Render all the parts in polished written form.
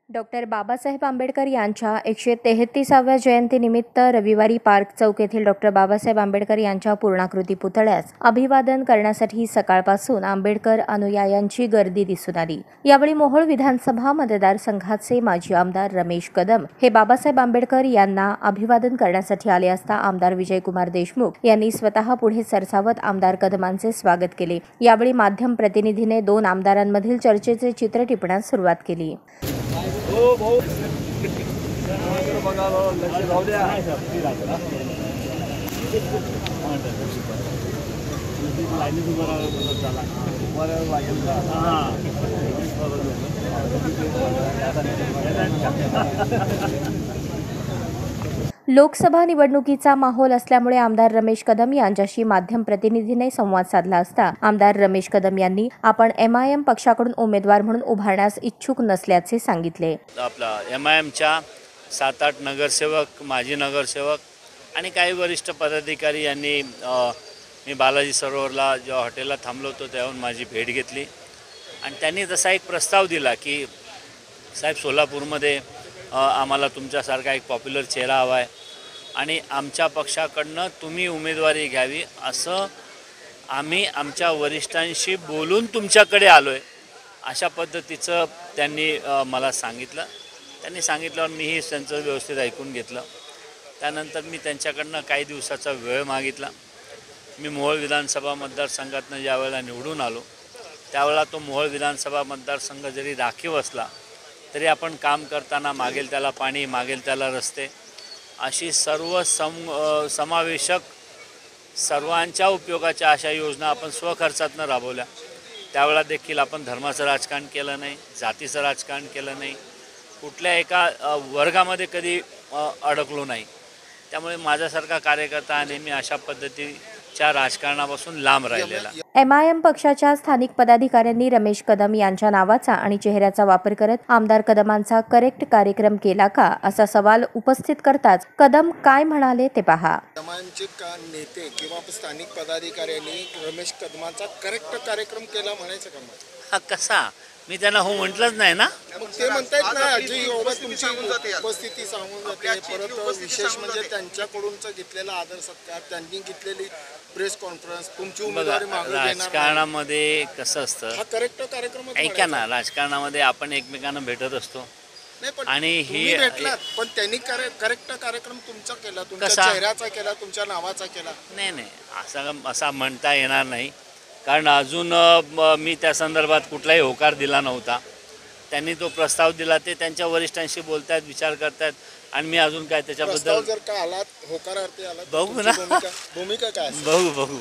Doctor Babasaheb Ambedkar यांच्या 133व्या जयंतीनिमित्त रविवारी पार्क चौक येथील डॉक्टर बाबासाहेब आंबेडकर यांच्या पूर्णाकृती पुतळ्यास अभिवादन करण्यासाठी सकाळपासून आंबेडकर अनुयायांची गर्दी दिसून आली। यावेळी मोहोळ विधानसभा मतदारसंघाचे माजी आमदार रमेश कदम हे बाबासाहेब आंबेडकर यांना अभिवादन करण्यासाठी आले असता आमदार विजयकुमार देशमुख यांनी स्वतः पुढे सरसावत आमदार कदमांचे स्वागत केले। यावेळी माध्यम प्रतिनिधीने दोन आमदारांमधील चर्चेचे चित्र टिपण्यास सुरुवात केली। लोकसभा निवडणुकीचा माहोल असल्यामुळे आमदार रमेश कदम यांच्याशी माध्यम प्रतिनिधीने संवाद साधला असता आमदार रमेश कदम यांनी आपण MIM पक्षाकडून उमेदवार म्हणून उभारण्यास इच्छुक नसल्याचे सांगितले। आपला MIMच्या 7-8 नगरसेवक, माजी नगरसेवक आणि काही वरिष्ठ पदाधिकारी यांनी मी बालाजी सरोवरला जेव्हा हॉटेलला थांबलो होतो तेव्हा माझी भेट घेतली आणि त्यांनी तसा एक प्रस्ताव दिला की साहेब सोलापूरमध्ये आम्हाला तुमच्यासारखा एक पॉप्युलर चेहरा हवा आहे आणि आमच्या पक्षाकडनं तुम्ही उमेदवारी घ्यावी असं आम्ही आमच्या वरिष्ठांशी बोलून तुमच्याकडे आलो आहे अशा पद्धतीचं त्यांनी मला सांगितलं। त्यांनी सांगितल्यावर मीही त्यांचं व्यवस्थित ऐकून घेतलं। त्यानंतर मी त्यांच्याकडनं काही दिवसाचा वेळ मागितला। मी मोहोळ विधानसभा मतदारसंघातनं ज्यावेळेला निवडून आलो त्यावेळेला तो मोहोळ विधानसभा मतदारसंघ जरी राखीव असला तरी आपण काम करताना मागेल त्याला पाणी, मागेल त्याला रस्ते अशी सर्व समावेशक सर्वांच्या उपयोगाच्या अशा योजना आपण स्वखर्चातनं राबवल्या। त्यावेळेला देखील आपण धर्माचं राजकारण केलं नाही, जातीचं राजकारण केलं नाही, कुठल्या एका वर्गामध्ये कधी अडकलो नाही। त्यामुळे माझ्यासारखा कार्यकर्ता नेहमी अशा पद्धतीच्या राजकारणापासून लांब राहिलेला। MIM पक्षाच्या स्थानिक पदाधिकाऱ्यांनी रमेश कदम यांच्या नावाचा आणि चेहऱ्याचा वापर करत आमदार कदमांचा करेक्ट कार्यक्रम केला का असा सवाल उपस्थित करताच कदम काय म्हणाले ते पहा। MIMचे नेते किंवा स्थानिक पदाधिकाऱ्यांनी रमेश कदमांचा करेक्ट कार्यक्रम केला म्हणायचं का? हा कसा? मी त्यांना हो म्हटलंच नाही ना। मग ते म्हणतायत ना अजय तुमची उपस्थिती सांगून जाते। परत विशेष म्हणजे त्यांच्याकडूनचा घेतलेला आदर सत्कार, त्यांनी घेतलेली प्रेस कॉन्फरन्स, तुमची उमेदवारी मागे घेणार राजकारणामध्ये कसं असतं, हा करेक्ट कार्यक्रम ऐका ना, राजकारणामध्ये आपण एकमेकांना भेटत असतो आणि ही भेटलात पण त्यांनी करेक्ट कार्यक्रम तुमचा केला, तुमच्या चेहऱ्याचा केला, तुमच्या नावाचा केला। नाही असा म्हणता येणार नाही कारण अजून मी त्या संदर्भात कुठलाही होकार दिला नव्हता। त्यांनी तो प्रस्ताव दिला, ते त्यांच्या वरिष्ठांशी बोलतात, विचार करतात आणि मी अजून काय त्याच्याबद्दल जर का आलात होकारार्थी आलात बघू ना, भूमिका काय बघू।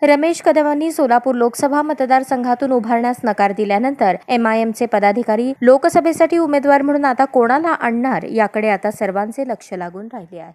रमेश कदमांनी सोलापूर लोकसभा मतदारसंघातून उभारण्यास नकार दिल्यानंतर MIMचे पदाधिकारी लोकसभेसाठी उमेदवार म्हणून आता कोणाला आणणार याकडे आता सर्वांचे लक्ष लागून राहिले आहे।